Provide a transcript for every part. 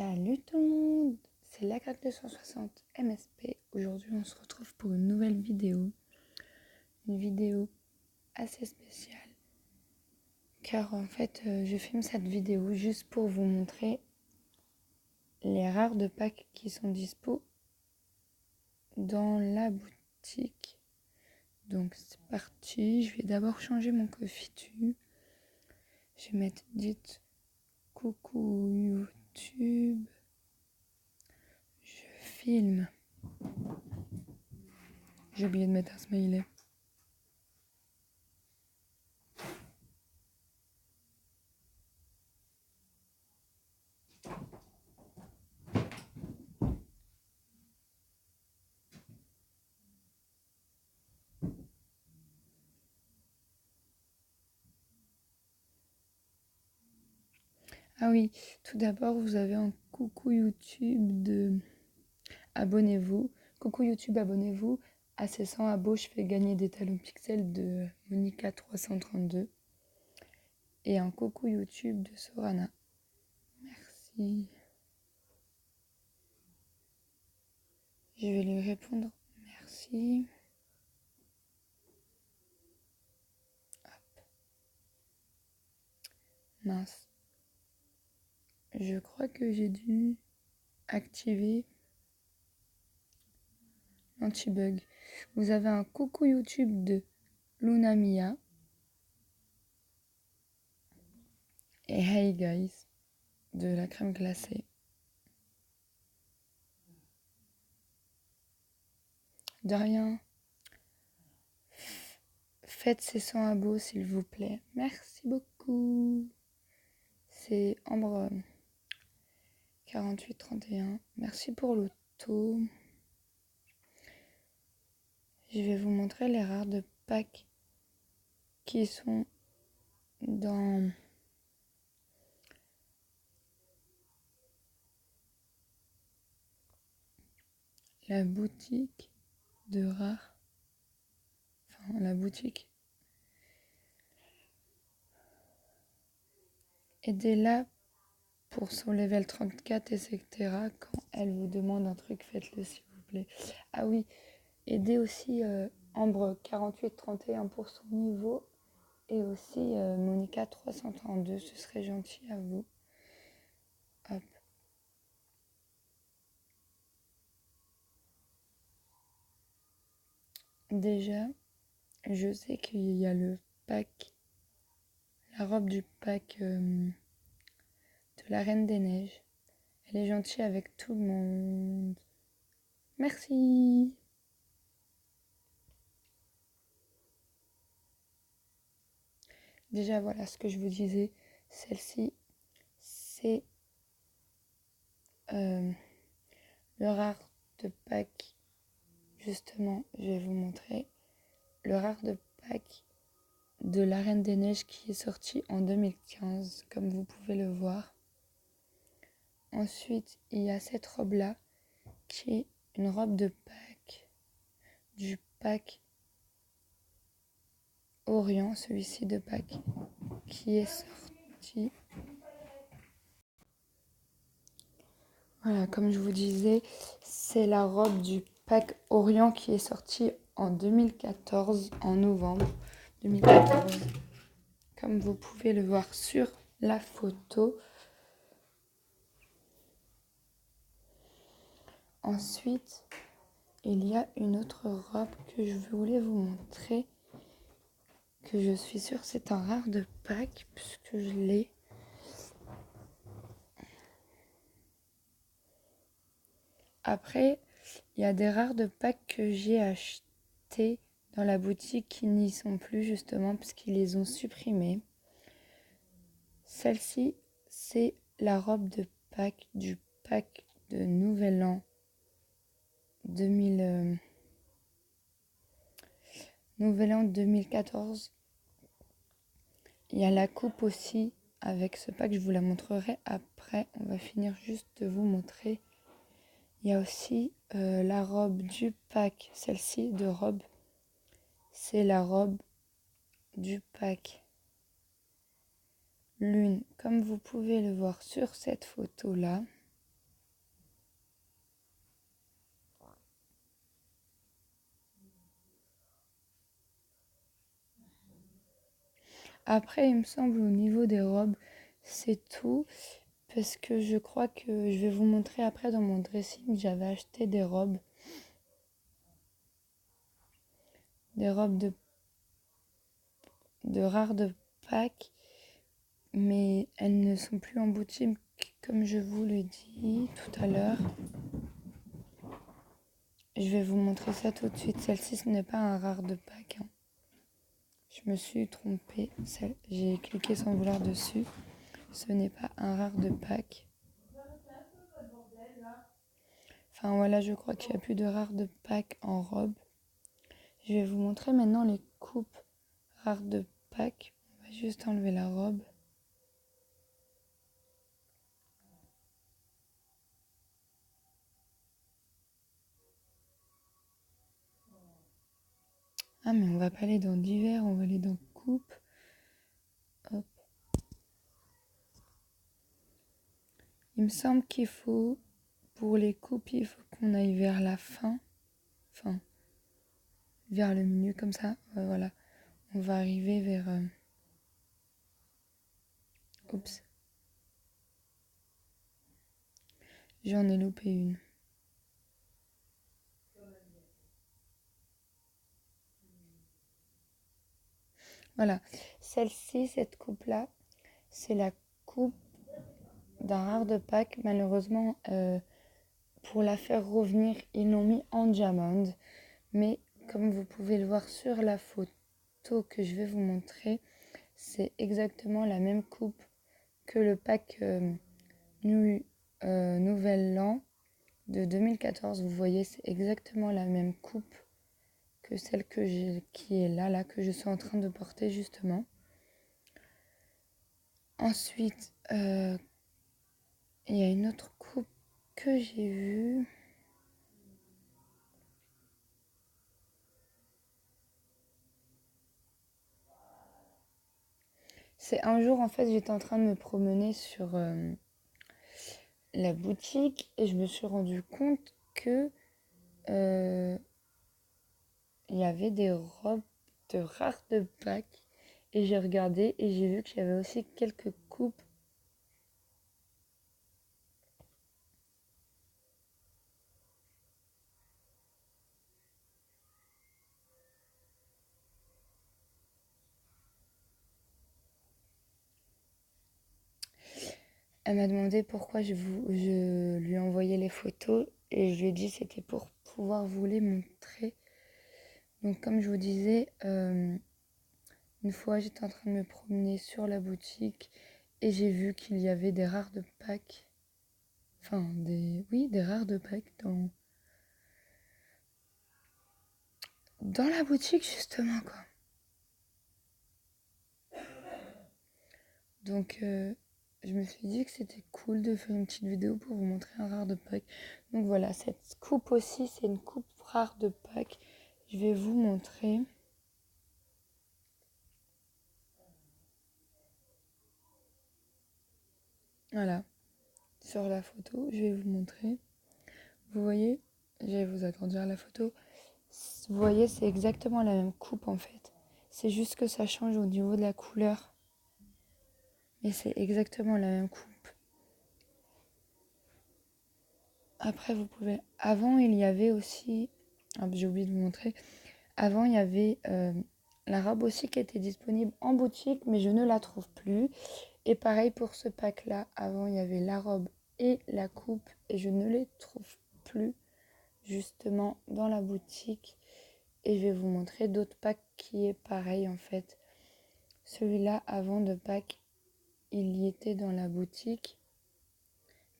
Salut tout le monde, c'est Lagrade 260 MSP. Aujourd'hui on se retrouve pour une nouvelle vidéo. Une vidéo assez spéciale. Car en fait je filme cette vidéo juste pour vous montrer les rares de packs qui sont dispo dans la boutique. Donc c'est parti, je vais d'abord changer mon confitu. Je vais mettre dites coucou YouTube. Je filme. J'ai oublié de mettre un smiley. Ah oui, tout d'abord, vous avez un coucou YouTube de abonnez-vous. Coucou YouTube, abonnez-vous. À 600 abos, je fais gagner des talons pixels de Monica 332. Et un coucou YouTube de Sorana. Merci. Je vais lui répondre. Merci. Hop. Mince. Je crois que j'ai dû activer l'anti-bug. Vous avez un coucou YouTube de Lunamia. Et Hey Guys de la crème glacée. De rien. Faites ces 100 abos s'il vous plaît. Merci beaucoup. C'est Ambre 4831. Merci pour l'auto. Je vais vous montrer les rares de packs qui sont dans la boutique de rares. Enfin, la boutique. Aidez-la pour son level 34, etc. Quand elle vous demande un truc, faites-le s'il vous plaît. Ah oui, aidez aussi Ambre 4831 pour son niveau. Et aussi Monica 332, ce serait gentil à vous. Hop. Déjà, je sais qu'il y a le pack, la robe du pack de la Reine des Neiges. Elle est gentille avec tout le monde. Merci. Déjà, voilà ce que je vous disais. Celle-ci, c'est le rare de pack. Justement, je vais vous montrer le rare de pack de la Reine des Neiges qui est sorti en 2015, comme vous pouvez le voir. Ensuite, il y a cette robe-là, qui est une robe de Pâques, du pack Orient, celui-ci de Pâques, qui est sorti. Voilà, comme je vous disais, c'est la robe du pack Orient qui est sortie en 2014, en novembre 2014. Comme vous pouvez le voir sur la photo. Ensuite, il y a une autre robe que je voulais vous montrer, que je suis sûre c'est un rare de Pâques, puisque je l'ai. Après, il y a des rares de Pâques que j'ai achetés dans la boutique qui n'y sont plus justement, parce qu'ils les ont supprimés. Celle-ci, c'est la robe de Pâques du pack de Nouvel An 2014. Il y a la coupe aussi avec ce pack, je vous la montrerai après. On va finir juste de vous montrer. Il y a aussi la robe du pack, celle-ci de robe. C'est la robe du pack Lune, comme vous pouvez le voir sur cette photo-là. Après, il me semble au niveau des robes, c'est tout. Parce que je crois que je vais vous montrer après dans mon dressing, j'avais acheté des robes de rares de Pâques, mais elles ne sont plus en boutique comme je vous le dis tout à l'heure. Je vais vous montrer ça tout de suite. Celle-ci, ce n'est pas un rare de Pâques, hein. Je me suis trompée. J'ai cliqué sans vouloir dessus. Ce n'est pas un rare de Pâques. Enfin voilà, je crois qu'il n'y a plus de rares de Pâques en robe. Je vais vous montrer maintenant les coupes rares de Pâques. On va juste enlever la robe. Ah mais on va pas aller dans divers, on va aller dans coupe. Hop. Il me semble qu'il faut, pour les coupes, il faut qu'on aille vers la fin. Enfin, vers le milieu comme ça. Voilà. On va arriver vers... Oups. J'en ai loupé une. Voilà. Celle-ci, cette coupe-là, c'est la coupe d'un rare de Pâques. Malheureusement, pour la faire revenir, ils l'ont mis en diamant. Mais comme vous pouvez le voir sur la photo que je vais vous montrer, c'est exactement la même coupe que le pack Nouvel An de 2014. Vous voyez, c'est exactement la même coupe que celle qui est là, que je suis en train de porter justement. Ensuite, il y a une autre coupe que j'ai vue. C'est un jour, en fait, j'étais en train de me promener sur la boutique et je me suis rendu compte que il y avait des robes de rares de Pâques. Et j'ai regardé et j'ai vu qu'il y avait aussi quelques coupes. Elle m'a demandé pourquoi je lui ai envoyé les photos et je lui ai dit que c'était pour pouvoir vous les montrer. Donc comme je vous disais, une fois j'étais en train de me promener sur la boutique et j'ai vu qu'il y avait des rares de Pâques. Enfin, des rares de Pâques dans la boutique justement quoi. Donc je me suis dit que c'était cool de faire une petite vidéo pour vous montrer un rare de Pâques. Donc voilà, cette coupe aussi, c'est une coupe rare de Pâques. Je vais vous montrer. Voilà, sur la photo, je vais vous montrer. Vous voyez, je vais vous agrandir la photo. Vous voyez, c'est exactement la même coupe en fait. C'est juste que ça change au niveau de la couleur. Mais c'est exactement la même coupe. Après, vous pouvez... Avant, il y avait aussi... Ah, j'ai oublié de vous montrer. Avant, il y avait la robe aussi qui était disponible en boutique, mais je ne la trouve plus. Et pareil pour ce pack-là. Avant, il y avait la robe et la coupe, et je ne les trouve plus justement dans la boutique. Et je vais vous montrer d'autres packs qui est pareil en fait. Celui-là, avant de pack, il y était dans la boutique,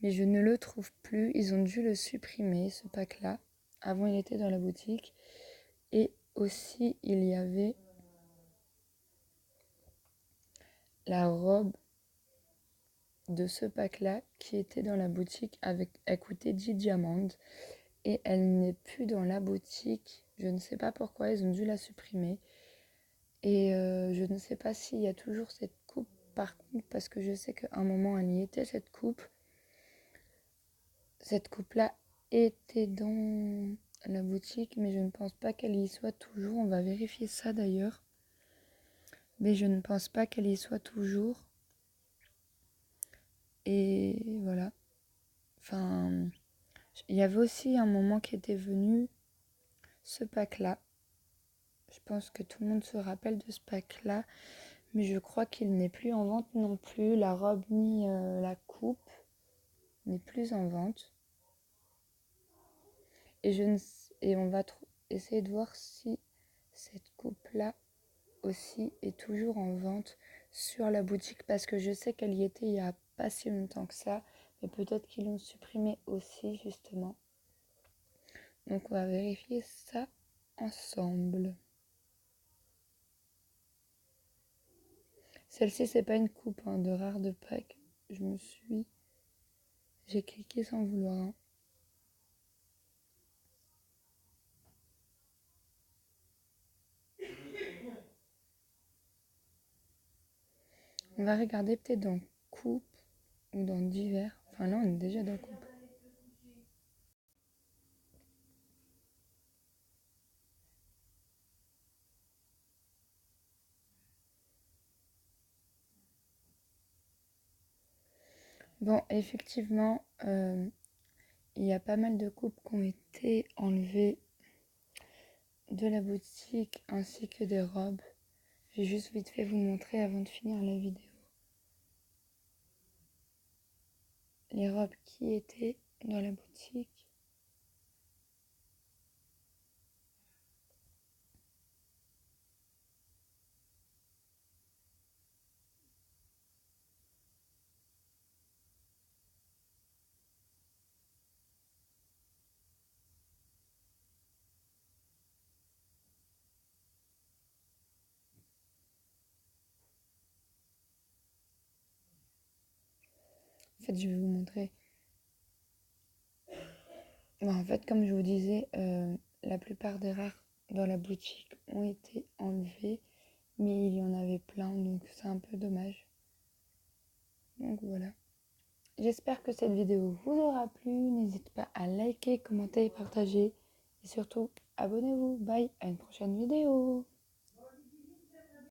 mais je ne le trouve plus. Ils ont dû le supprimer, ce pack-là. Avant, il était dans la boutique. Et aussi, il y avait la robe de ce pack-là qui était dans la boutique. Elle coûtait 10 diamants. Et elle n'est plus dans la boutique. Je ne sais pas pourquoi, ils ont dû la supprimer. Et je ne sais pas s'il y a toujours cette coupe par contre, parce que je sais qu'à un moment, elle y était, cette coupe. Cette coupe-là était dans la boutique, mais je ne pense pas qu'elle y soit toujours. On va vérifier ça d'ailleurs. mais je ne pense pas qu'elle y soit toujours. Et voilà. Enfin, il y avait aussi un moment qui était venu, ce pack-là. Je pense que tout le monde se rappelle de ce pack-là, mais je crois qu'il n'est plus en vente non plus. La robe ni la coupe n'est plus en vente. Et, et on va essayer de voir si cette coupe-là aussi est toujours en vente sur la boutique, parce que je sais qu'elle y était il n'y a pas si longtemps que ça, mais peut-être qu'ils l'ont supprimée aussi justement. Donc on va vérifier ça ensemble. Celle-ci, c'est pas une coupe hein, de rare de Pâques. J'ai cliqué sans vouloir. Hein. On va regarder peut-être dans coupe ou dans divers. Enfin là, on est déjà dans coupe. Bon, effectivement, il y a pas mal de coupes qui ont été enlevées de la boutique ainsi que des robes. J'ai juste vite fait vous montrer avant de finir la vidéo. Les robes qui étaient dans la boutique. En fait, je vais vous montrer. Bon, en fait, comme je vous disais, la plupart des rares dans la boutique ont été enlevés, mais il y en avait plein, donc c'est un peu dommage. Donc voilà. J'espère que cette vidéo vous aura plu. N'hésitez pas à liker, commenter et partager. Et surtout, abonnez-vous. Bye, à une prochaine vidéo.